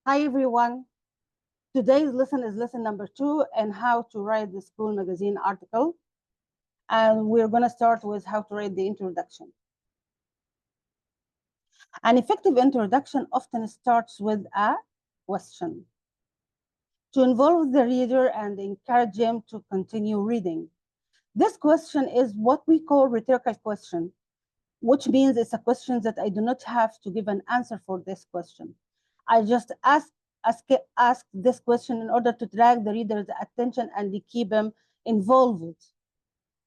Hi, everyone. Today's lesson is lesson number 2 and how to write the school magazine article. And we're going to start with how to write the introduction. An effective introduction often starts with a question to involve the reader and encourage him to continue reading. This question is what we call rhetorical question, which means it's a question that I do not have to give an answer for this question. I just ask this question in order to drag the reader's attention and keep him involved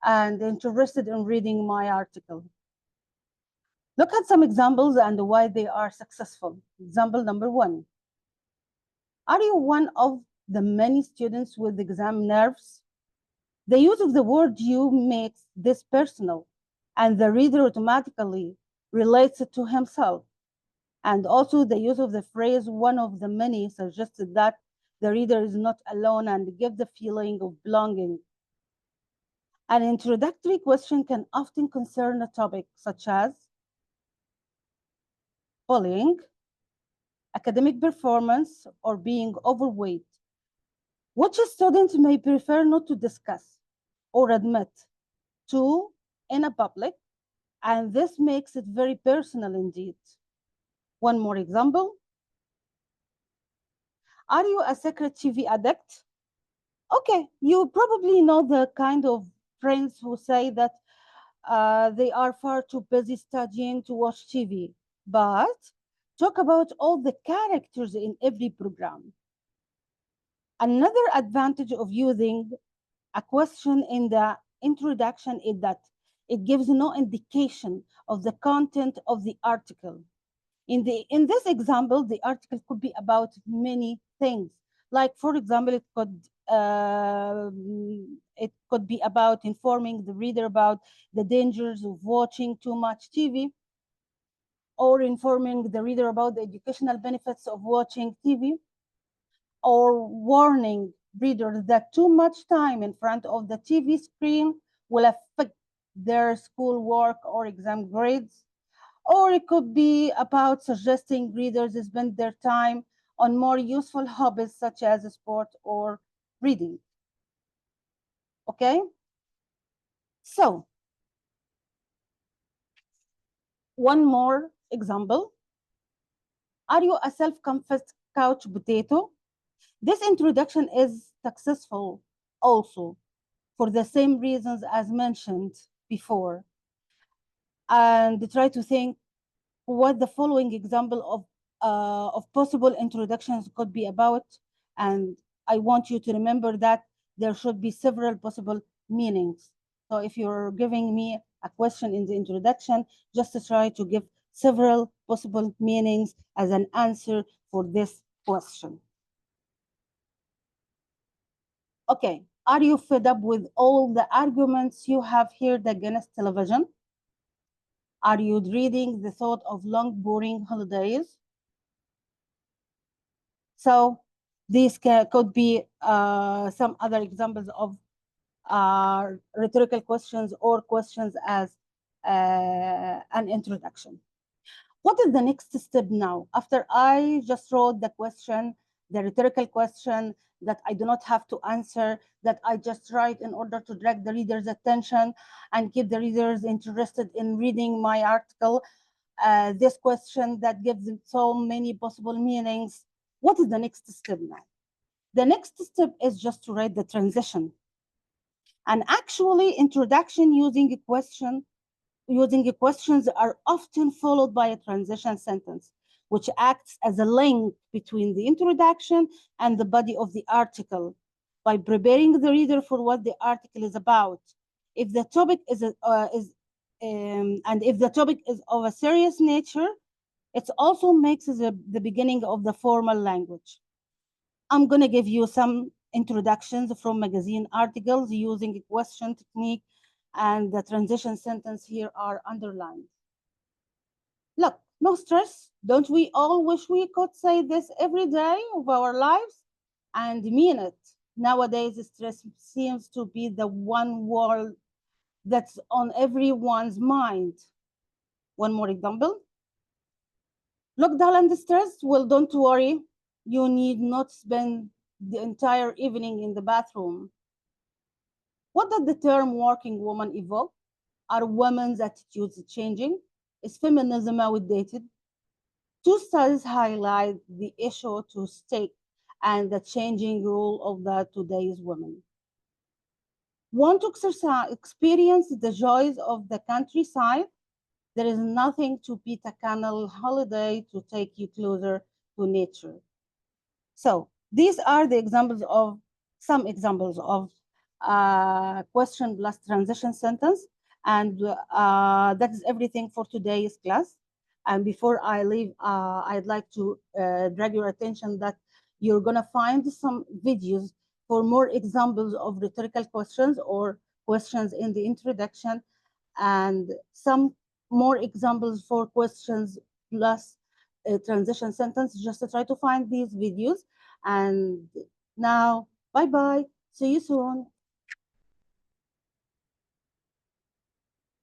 and interested in reading my article. Look at some examples and why they are successful. Example number 1. Are you one of the many students with exam nerves? The use of the word you makes this personal, and the reader automatically relates it to himself. And also the use of the phrase one of the many suggested that the reader is not alone and gives the feeling of belonging. An introductory question can often concern a topic such as bullying, academic performance, or being overweight, which a student may prefer not to discuss or admit to in a public, and this makes it very personal indeed. One more example. Are you a secret TV addict? Okay, you probably know the kind of friends who say that they are far too busy studying to watch TV, but talk about all the characters in every program. Another advantage of using a question in the introduction is that it gives no indication of the content of the article. In this example, the article could be about many things. Like, for example, it could be about informing the reader about the dangers of watching too much TV, or informing the reader about the educational benefits of watching TV, or warning readers that too much time in front of the TV screen will affect their schoolwork or exam grades. Or it could be about suggesting readers spend their time on more useful hobbies such as sport or reading. Okay? So, one more example. Are you a self-confessed couch potato? This introduction is successful also for the same reasons as mentioned before. And try to think what the following example of possible introductions could be about. And I want you to remember that there should be several possible meanings. So if you're giving me a question in the introduction, just to try to give several possible meanings as an answer for this question. Okay, are you fed up with all the arguments you have heard against television? Are you dreading the thought of long, boring holidays? So these could be some other examples of rhetorical questions or questions as an introduction. What is the next step now? After I just wrote the question, the rhetorical question that I do not have to answer, that I just write in order to drag the reader's attention and keep the readers interested in reading my article, this question that gives them so many possible meanings. What is the next step now? The next step is just to write the transition. And actually, introduction using questions are often followed by a transition sentence, which acts as a link between the introduction and the body of the article by preparing the reader for what the article is about. If the topic is of a serious nature, it also makes the beginning of the formal language. I'm going to give you some introductions from magazine articles using a question technique, and the transition sentence here are underlined. Look, no stress. Don't we all wish we could say this every day of our lives and mean it? Nowadays, stress seems to be the one word that's on everyone's mind. One more example. Look dull and stressed? Well, don't worry. You need not spend the entire evening in the bathroom. What does the term working woman evoke? Are women's attitudes changing? Is feminism outdated? Two studies highlight the issue to stake and the changing role of the today's women. Want to experience the joys of the countryside? There is nothing to beat a canal holiday to take you closer to nature. So these are the examples of some examples of question plus transition sentence. And that is everything for today's class. And before I leave, I'd like to drag your attention that you're going to find some videos for more examples of rhetorical questions or questions in the introduction, and some more examples for questions plus a transition sentence. Just to try to find these videos. And now, bye bye. See you soon.